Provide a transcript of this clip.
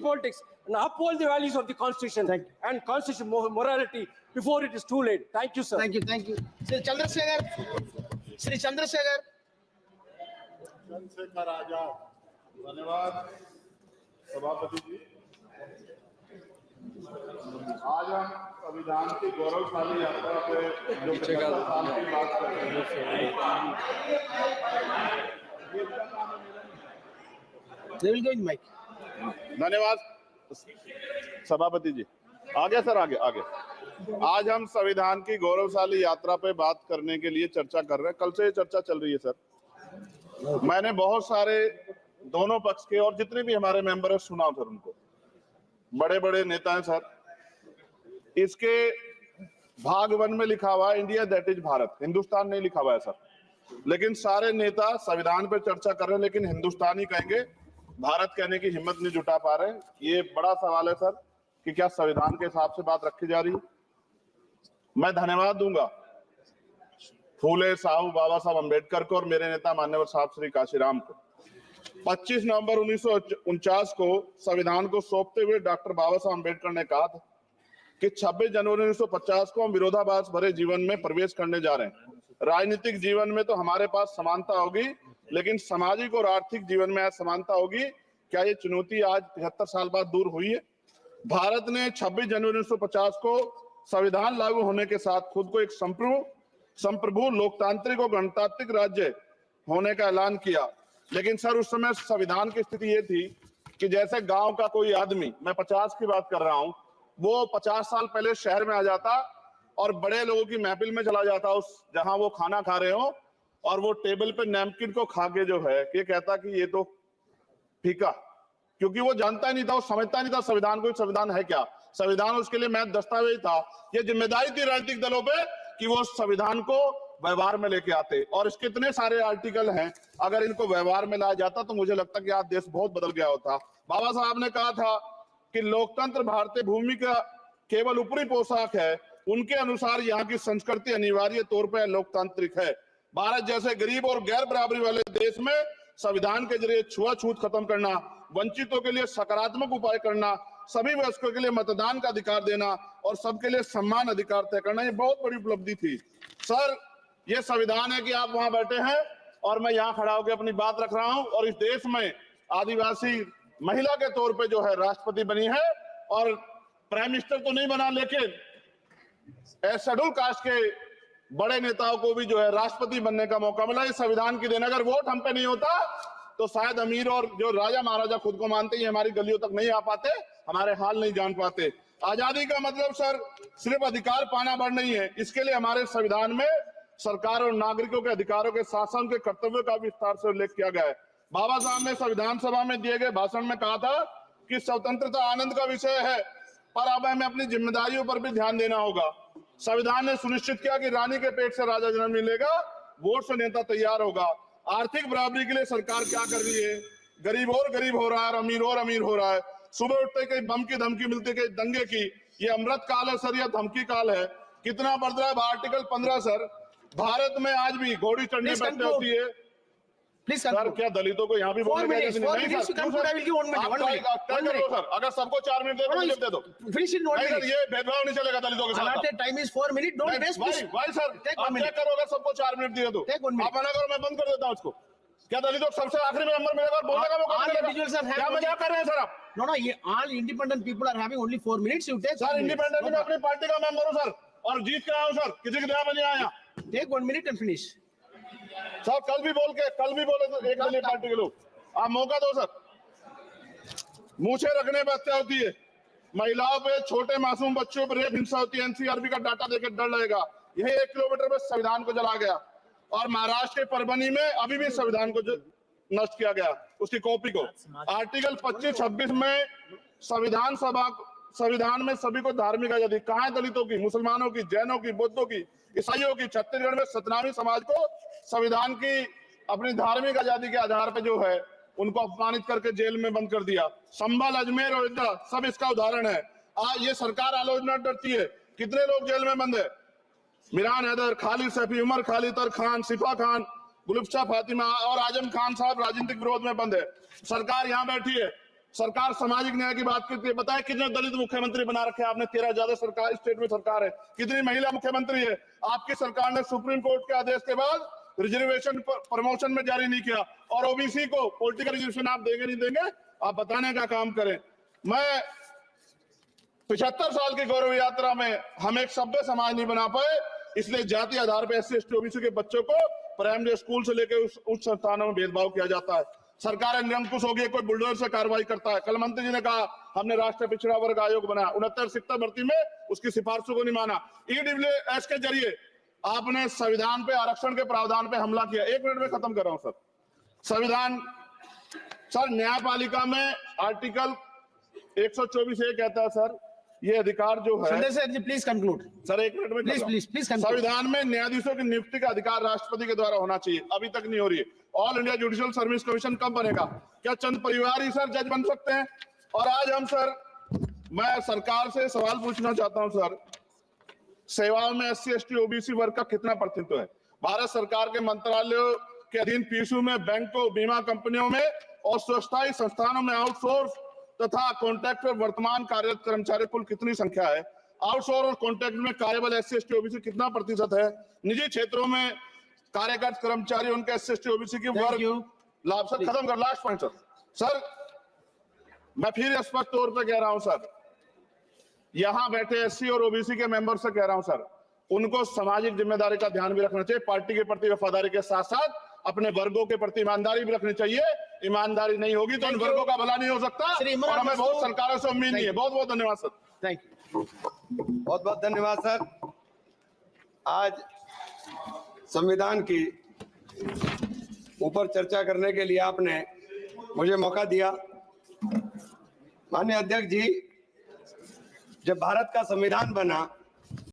politics and uphold the values of the Constitution and Constitution morality before it is too late. Thank you, sir. Thank you. Thank you. Sri Chandrasekhar. Sri Chandrasekhar. Chandrashekhar Azad. धन्यवाद सभापति जी। आज हम संविधान की गौरवशाली यात्रा पे जो 75 साल की बात कर रहे हैं। धन्यवाद सभापति जी। आगे सर, आगे आगे। आज हम संविधान की गौरवशाली यात्रा पे बात करने के लिए चर्चा कर रहे हैं। कल से ये चर्चा चल रही है सर। मैंने बहुत सारे दोनों पक्ष के और जितने भी हमारे मेंबर है सुना सर, उनको बड़े बड़े नेता हैं सर। इसके भाग 1 में लिखा हुआ है India that is Bharat, Hindustan नहीं लिखा हुआ है सर। लेकिन सारे नेता संविधान पर चर्चा कर रहे हैं लेकिन हिंदुस्तान ही कहेंगे, भारत कहने की हिम्मत नहीं जुटा पा रहे। ये बड़ा सवाल है सर कि क्या संविधान के हिसाब से बात रखी जा रही है। मैं धन्यवाद दूंगा फूले साहू बाबा साहब अम्बेडकर को और मेरे नेता मान्यवर साहब श्री काशीराम को। 25 नवंबर 1949 को संविधान को सौंपते हुए डॉक्टर बाबा साहब अम्बेडकर ने कहा था कि 26 जनवरी 1950 को हम विरोधाभास भरे जीवन में प्रवेश करने जा रहे हैं। राजनीतिक जीवन में तो हमारे पास समानता होगी, लेकिन सामाजिक और आर्थिक जीवन में आज समानता होगी। क्या ये चुनौती आज 75 साल बाद दूर हुई है? भारत ने 26 जनवरी 1950 को संविधान लागू होने के साथ खुद को एक संप्रभु लोकतांत्रिक और गणतांत्रिक राज्य होने का ऐलान किया। लेकिन सर उस समय संविधान की स्थिति ये थी कि जैसे गांव का कोई आदमी, मैं 50 की बात कर रहा हूं, वो 50 साल पहले शहर में आ जाता और बड़े लोगों की महफिल में चला जाता, उस जहां वो खाना खा रहे हो, और वो टेबल पे नैपकिन को खा के जो है ये कहता कि ये तो फीका, क्योंकि वो जानता ही नहीं था, वो समझता नहीं था संविधान को, संविधान है क्या। संविधान उसके लिए महज दस्तावेज था। ये जिम्मेदारी थी राजनीतिक दलों पे कि वो संविधान को व्यवहार में लेके आते। और इसके इतने सारे आर्टिकल हैं, अगर इनको व्यवहार में लाया जाता तो मुझे लगता कि आज देश बहुत बदल गया होता। बाबा साहब ने कहा था कि लोकतंत्र भारतीय भूमि का केवल ऊपरी पोशाक है, उनके अनुसार यहाँ की संस्कृति अनिवार्य तौर पर लोकतांत्रिक है। भारत जैसे गरीब और गैर बराबरी वाले देश में संविधान के जरिए छुआछूत खत्म करना, वंचितों के लिए सकारात्मक उपाय करना, सभी वयस्कों के लिए मतदान का अधिकार देना और सबके लिए सम्मान अधिकार तय करना, ये बहुत बड़ी उपलब्धि थी सर। ये संविधान है कि आप वहां बैठे हैं और मैं यहाँ खड़ा होकर अपनी बात रख रहा हूं, और इस देश में आदिवासी महिला के तौर पे जो है राष्ट्रपति बनी है, और प्राइम मिनिस्टर तो नहीं बना, लेकिन शेड्यूल कास्ट के बड़े नेताओं को भी जो है राष्ट्रपति बनने का मौका मिला। इस संविधान की देन, अगर वोट हम पे नहीं होता तो शायद अमीर और जो राजा महाराजा खुद को मानते हैं हमारी गलियों तक नहीं आ पाते, हमारे हाल नहीं जान पाते। आजादी का मतलब सर सिर्फ अधिकार पाना बढ़ नहीं है, इसके लिए हमारे संविधान में सरकार और नागरिकों के अधिकारों के शासन के कर्तव्यों का विस्तार से उल्लेख किया गया है। बाबा साहब ने संविधान सभा में दिए गए भाषण में कहा था कि स्वतंत्रता आनंद का विषय है, पर अब हमें अपनी जिम्मेदारियों पर भी ध्यान देना होगा। संविधान ने सुनिश्चित किया कि रानी के पेट से राजा जन्म नहीं लेगा, वोट से नेता तैयार होगा। आर्थिक बराबरी के लिए सरकार क्या कर रही है? गरीब और गरीब हो रहा है और अमीर हो रहा है। सुबह उठते कहीं बम की धमकी मिलती, कहीं दंगे की। ये अमृत काल है सर या धमकी काल है? कितना बढ़ रहा है आर्टिकल 15 सर। भारत में आज भी घोड़ी चढ़ने बैठने होती है। प्लीज सर, क्या दलितों को यहाँ भी बोलने नहीं सर, अगर सबको 4 मिनट दे दो, मुझे दे दो। ये भेदभाव नहीं चलेगा दलितों के साथ। Time is 4 minute, don't waste. भाई सर, आप क्या करोगे? सबको 4 मिनट दिए तो आप मना करो, मैं बंद कर देता हूँ उसको। क्या दलितों सबसे आखिरी में नंबर मिलेगा और बोलने का मौका मिलेगा? क्या मजाक कर रहे हैं सर आप? नो, ये all independent people are having only 4 minutes. You take sir, independent में अपनी पार्टी का मेंबर हूं सर, और जीत के आया हूं सर, किसी के दया में नहीं आया। Take 1 minute and finish. Sir कल भी बोले तो एक दलीय पार्टी के लोग, आप मौका दो सर। मूछे रखने पर हत्या होती है, महिलाओं पे, छोटे मासूम बच्चों पर रेप हिंसा होती है। एनसीआरबी का डाटा देकर डर लगेगा। यही 1 किलोमीटर में संविधान को जला गया, और महाराष्ट्र के परभनी में अभी भी संविधान को नष्ट किया गया, उसकी कॉपी को। आर्टिकल 25-26 में संविधान में सभी को धार्मिक आजादी। कहाँ है दलितों की, मुसलमानों की, जैनों की, बौद्धों की, ईसाइयों की? छत्तीसगढ़ में सतनामी समाज को संविधान की अपनी धार्मिक आजादी के आधार पर जो है उनको अपमानित करके जेल में बंद कर दिया। संभल, अजमेर, अयोध्या सब इसका उदाहरण है। आज ये सरकार आलोचना डरती है। कितने लोग जेल में बंद है? मिरान हैदर, खालिद सैफी, उमर खालिद खान, सिफा खान, गुलफ्शा फातिमा और आजम खान साहब राजनीतिक विरोध में बंद है। सरकार यहाँ बैठी है, सरकार सामाजिक न्याय की बात करती है। बताए कितने दलित मुख्यमंत्री बना रखे हैं आपने? 13 ज्यादा सरकार स्टेट में सरकार है। कितनी महिला मुख्यमंत्री है? आपकी सरकार ने सुप्रीम कोर्ट के आदेश के बाद रिजर्वेशन प्रमोशन में जारी नहीं किया, और ओबीसी को पॉलिटिकल रिजर्वेशन आप देंगे नहीं देंगे, आप बताने का काम करें। मैं 75 साल की गौरव यात्रा में हम एक सभ्य समाज नहीं बना पाए, इसलिए जाति आधार पर SC ST OBC के बच्चों को प्राइमरी स्कूल से लेकर उच्च संस्थानों में भेदभाव किया जाता है। सरकार निरंकुश हो गई, कोई बुलडोजर से कार्रवाई करता है। कल मंत्री जी ने कहा हमने राष्ट्रीय पिछड़ा वर्ग आयोग बनाया, 69 शिक्षक भर्ती में उसकी सिफारिशों को नहीं माना। EWS के जरिए आपने संविधान पे आरक्षण के प्रावधान पे हमला किया। 1 मिनट में खत्म कर रहा हूं सर। संविधान सर, न्यायपालिका में आर्टिकल 124 ये कहता है सर, ये अधिकार जो है, Chandrashekhar ji please conclude sir 1 minute में प्लीज संविधान में न्यायाधीशों की नियुक्ति का अधिकार राष्ट्रपति के द्वारा होना चाहिए, अभी तक नहीं हो रही है। All India judicial service commission कब बनेगा? क्या चंद परिवार ही सर जज बन सकते हैं? और आज हम सर, मैं सरकार से सवाल पूछना चाहता हूं सर, सेवाओं में SC ST OBC वर्ग का कितना प्रतिनिधित्व है? भारत सरकार के मंत्रालयों के अधीन PSU में, बैंकों, बीमा कंपनियों में और स्वस्थायी संस्थानों में आउटसोर्स तथा कॉन्ट्रैक्ट पर वर्तमान कार्यरत कर्मचारी कुल कितनी संख्या है? आउटसोर्स और कॉन्ट्रैक्ट में कार्यबल SC ST OBC कितना प्रतिशत है? निजी क्षेत्रों में कार्यरत कर्मचारी उनके SC ST OBC की वर्ग लाभ। सर खत्म कर, लास्ट पॉइंट सर, मैं फिर स्पष्ट तौर पर कह रहा हूं सर, यहां बैठे SC और OBC के मेंबर से कह रहा हूं सर, उनको सामाजिक जिम्मेदारी का ध्यान भी रखना चाहिए। पार्टी के प्रति वफादारी के साथ साथ अपने वर्गों के प्रति ईमानदारी भी रखनी चाहिए। ईमानदारी नहीं होगी तो उन वर्गों का भला नहीं हो सकता, और हमें बहुत सरकारों से उम्मीद नहीं है। बहुत बहुत धन्यवाद सर। Thank you. बहुत बहुत धन्यवाद सर। आज संविधान की ऊपर चर्चा करने के लिए आपने मुझे मौका दिया। माननीय अध्यक्ष जी, जब भारत का संविधान बना